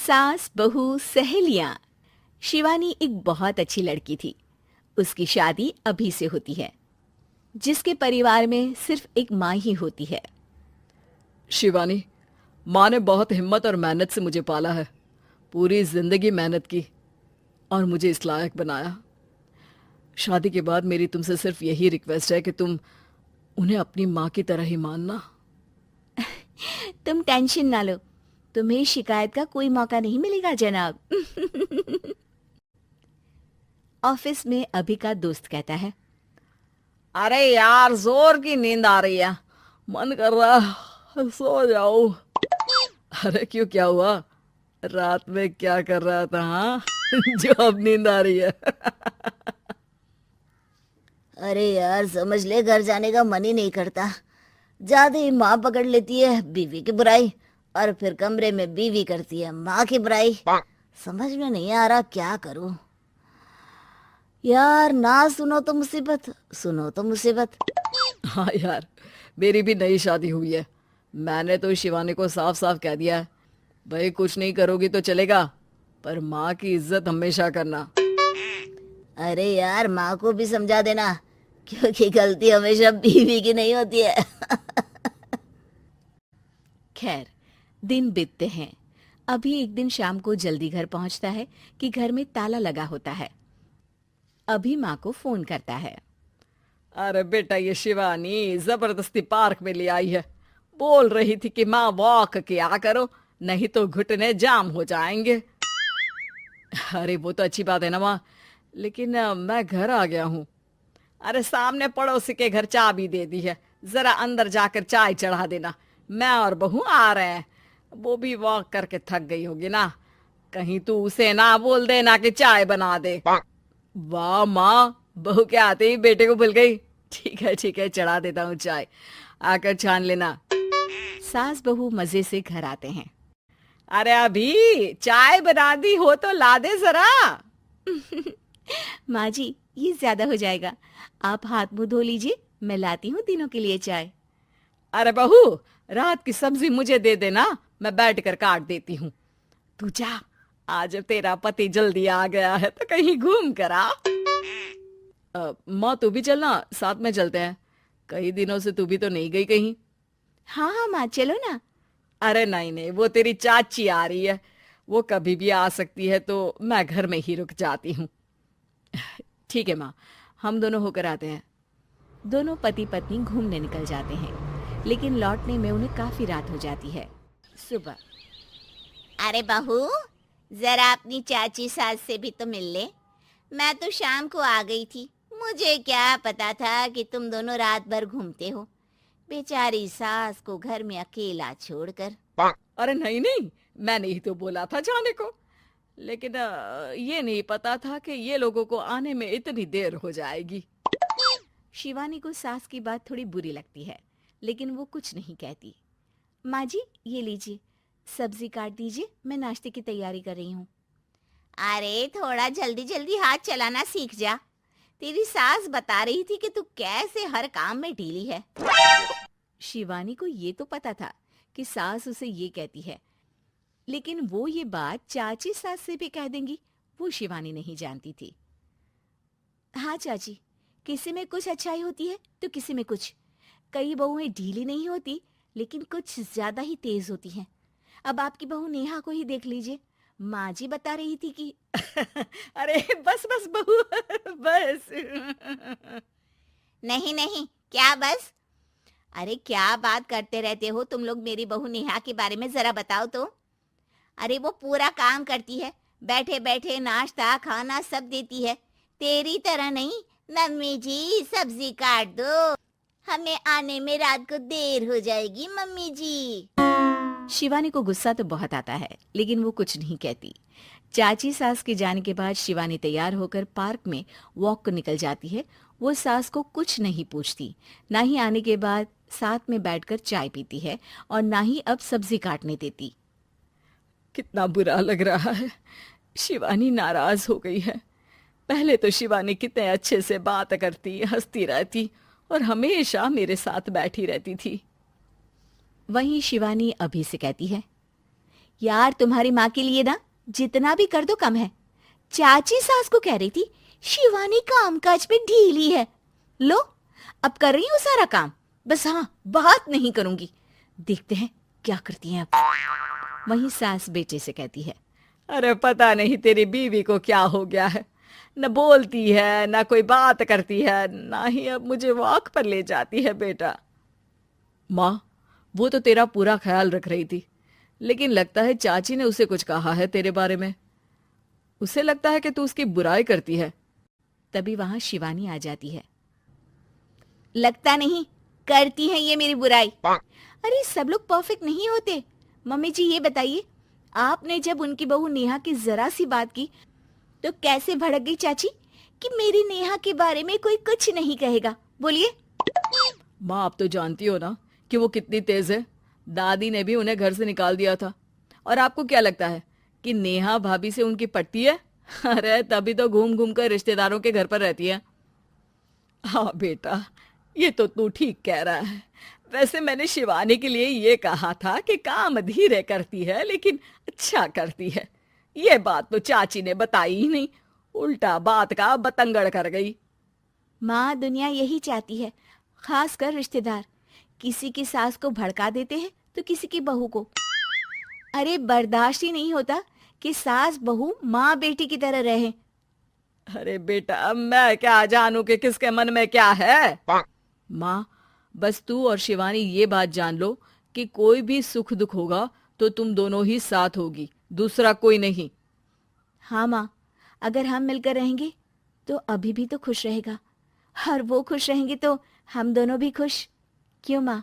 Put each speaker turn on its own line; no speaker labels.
सास बहू सहेलियां। शिवानी एक बहुत अच्छी लड़की थी। उसकी शादी अभी से होती है, जिसके परिवार में सिर्फ एक माँ ही होती है।
शिवानी, माँ ने बहुत हिम्मत और मेहनत से मुझे पाला है। पूरी जिंदगी मेहनत की और मुझे इस लायक बनाया। शादी के बाद मेरी तुमसे सिर्फ यही रिक्वेस्ट है कि तुम उन्हें अपनी माँ की तरह ही मानना।
तुम टेंशन ना लो, तुम्हें शिकायत का कोई मौका नहीं मिलेगा जनाब। ऑफिस में अभी का दोस्त कहता है,
अरे यार, जोर की नींद आ रही है, मन कर रहा है सो जाओ। अरे क्यों, क्या हुआ? रात में क्या कर रहा था? हाँ जो अब नींद आ रही है।
अरे यार, समझ ले, घर जाने का मन ही नहीं करता। ज्यादा ही माँ पकड़ लेती है बीवी की बुराई, और फिर कमरे में बीवी करती है माँ की बुराई। समझ में नहीं आ रहा क्या करूं। यार, ना सुनो तो मुसीबत, सुनो तो मुसीबत।
हाँ यार, मेरी भी नई शादी हुई है। मैंने तो शिवानी को साफ साफ कह दिया है, भाई कुछ नहीं करोगी तो चलेगा, पर माँ की इज्जत हमेशा करना।
अरे यार, माँ को भी समझा देना, क्योंकि गलती हमेशा बीवी की नहीं होती है।
खैर, दिन बीतते हैं। अभी एक दिन शाम को जल्दी घर पहुंचता है कि घर में ताला लगा होता है। अभी माँ को फोन करता है।
अरे बेटा, ये शिवानी जबरदस्ती पार्क में ले आई है। बोल रही थी कि माँ वॉक किया करो, नहीं तो घुटने जाम हो जाएंगे। अरे वो तो अच्छी बात है ना माँ, लेकिन मैं घर आ गया हूँ। अरे सामने पड़ोसी के घर चाबी दे दी है, जरा अंदर जाकर चाय चढ़ा देना। मैं और बहू आ रहे हैं। वो भी वॉक करके थक गई होगी ना, कहीं तू उसे ना बोल देना कि चाय बना दे। वाह माँ, बहू के आते ही बेटे को भूल गई। ठीक है, चढ़ा देता हूँ चाय, आकर छान लेना।
सास बहू मजे से घर आते हैं।
अरे अभी चाय बना दी हो तो ला दे जरा।
माँ जी, ये ज्यादा हो जाएगा, आप हाथ मुंह धो लीजिए, मैं लाती हूँ तीनों के लिए चाय।
अरे बहू, रात की सब्जी मुझे दे देना, मैं बैठ कर काट देती हूँ। तू जा, आज तेरा पति जल्दी आ गया है तो कहीं घूम कर आ। माँ तू भी चलना, साथ में चलते हैं। कई दिनों से तू भी तो नहीं गई कहीं।
हाँ हाँ माँ, चलो ना।
अरे नहीं नहीं, वो तेरी चाची आ रही है, वो कभी भी आ सकती है, तो मैं घर में ही रुक जाती हूँ। ठीक है माँ, हम दोनों होकर आते हैं।
दोनों पति पत्नी घूमने निकल जाते हैं, लेकिन लौटने में उन्हें काफी रात हो जाती है। सुबह।
अरे बहू, जरा अपनी चाची सास से भी तो मिल ले। मैं तो शाम को आ गई थी, मुझे क्या पता था कि तुम दोनों रात भर घूमते हो, बेचारी सास को घर में अकेला छोड़कर।
अरे नहीं नहीं, मैंने ही तो बोला था जाने को, लेकिन ये नहीं पता था कि ये लोगों को आने में इतनी देर हो जाएगी।
शिवानी को सास की बात थोड़ी बुरी लगती है, लेकिन वो कुछ नहीं कहती। माँ जी, ये लीजिए, सब्जी काट दीजिए, मैं नाश्ते की तैयारी कर रही हूँ।
अरे थोड़ा जल्दी जल्दी हाथ चलाना सीख जा। तेरी सास बता रही थी कि तू कैसे हर काम में ढीली है।
शिवानी को ये तो पता था कि सास उसे ये कहती है, लेकिन वो ये बात चाची सास से भी कह देंगी, वो शिवानी नहीं जानती थी। हाँ चाची, किसी में कुछ अच्छाई होती है तो किसी में कुछ। कई बहुएं ढीली नहीं होती, लेकिन कुछ ज्यादा ही तेज होती हैं। अब आपकी बहू नेहा को ही देख लीजिए, माँ जी बता रही थी कि
अरे बस बस बहू, बस।
नहीं नहीं, क्या बस? अरे क्या बात करते रहते हो तुम लोग मेरी बहू नेहा के बारे में, जरा बताओ तो। अरे वो पूरा काम करती है, बैठे बैठे नाश्ता खाना सब देती है। तेरी तरह नहीं, मम्मी जी सब्जी काट दो, हमें आने में रात को देर हो जाएगी मम्मी जी।
शिवानी को गुस्सा तो बहुत आता है, लेकिन वो कुछ नहीं कहती। चाची सास के जाने के बाद शिवानी तैयार होकर पार्क में वॉक को निकल जाती है। वो सास को कुछ नहीं पूछती, ना ही आने के बाद साथ में बैठकर चाय पीती है, और ना ही अब सब्जी काटने देती।
कितना बुरा लग रहा है, शिवानी नाराज हो गई है। पहले तो शिवानी कितने अच्छे से बात करती, हंसती रहती और हमेशा मेरे साथ बैठी रहती थी।
वहीं शिवानी अभी से कहती है, यार तुम्हारी माँ के लिए ना जितना भी कर दो कम है। चाची सास को कह रही थी शिवानी कामकाज पे ढीली है। लो अब कर रही हूँ सारा काम, बस हाँ बात नहीं करूंगी। देखते हैं क्या करती हैं अब। वहीं सास बेटे से कहती है,
अरे पता नहीं तेरी बीवी को क्या हो गया है, न बोलती है न कोई बात करती है, ना ही अब मुझे वॉक पर ले जाती है बेटा। माँ, वो तो तेरा पूरा ख्याल रख रही थी, लेकिन लगता है चाची ने उसे कुछ कहा है तेरे बारे में। उसे लगता है कि तू उसकी बुराई करती है।
तभी वहां शिवानी आ जाती है। लगता नहीं, करती है ये मेरी बुराई। अरे सब लोग परफेक्ट नहीं होते। मम्मी जी ये बताइए, आपने जब उनकी बहू नेहा की जरा सी बात की तो कैसे भड़क गई चाची कि मेरी नेहा के बारे में कोई कुछ नहीं कहेगा। बोलिए।
माँ, आप तो जानती हो ना कि वो कितनी तेज है। दादी ने भी उन्हें घर से निकाल दिया था। और आपको क्या लगता है कि नेहा भाभी से उनकी पटती है? अरे तभी तो घूम घूम कर रिश्तेदारों के घर पर रहती है। हाँ बेटा, ये तो तू ठीक कह रहा है। वैसे मैंने शिवानी के लिए ये कहा था कि काम धीरे करती है लेकिन अच्छा करती है। ये बात तो चाची ने बताई ही नहीं, उल्टा बात का बतंगड़ कर गई।
माँ, दुनिया यही चाहती है, खासकर रिश्तेदार। किसी की सास को भड़का देते हैं तो किसी की बहू को। अरे बर्दाश्त ही नहीं होता कि सास बहू माँ बेटी की तरह रहे।
अरे बेटा, मैं क्या जानूं कि किसके मन में क्या है। माँ, बस तू और शिवानी ये बात जान लो कि कोई भी सुख दुख होगा तो तुम दोनों ही साथ होगी, दूसरा कोई नहीं।
हाँ माँ, अगर हम मिलकर रहेंगे तो अभी भी तो खुश रहेगा, और वो खुश रहेंगे तो हम दोनों भी खुश। क्यों माँ?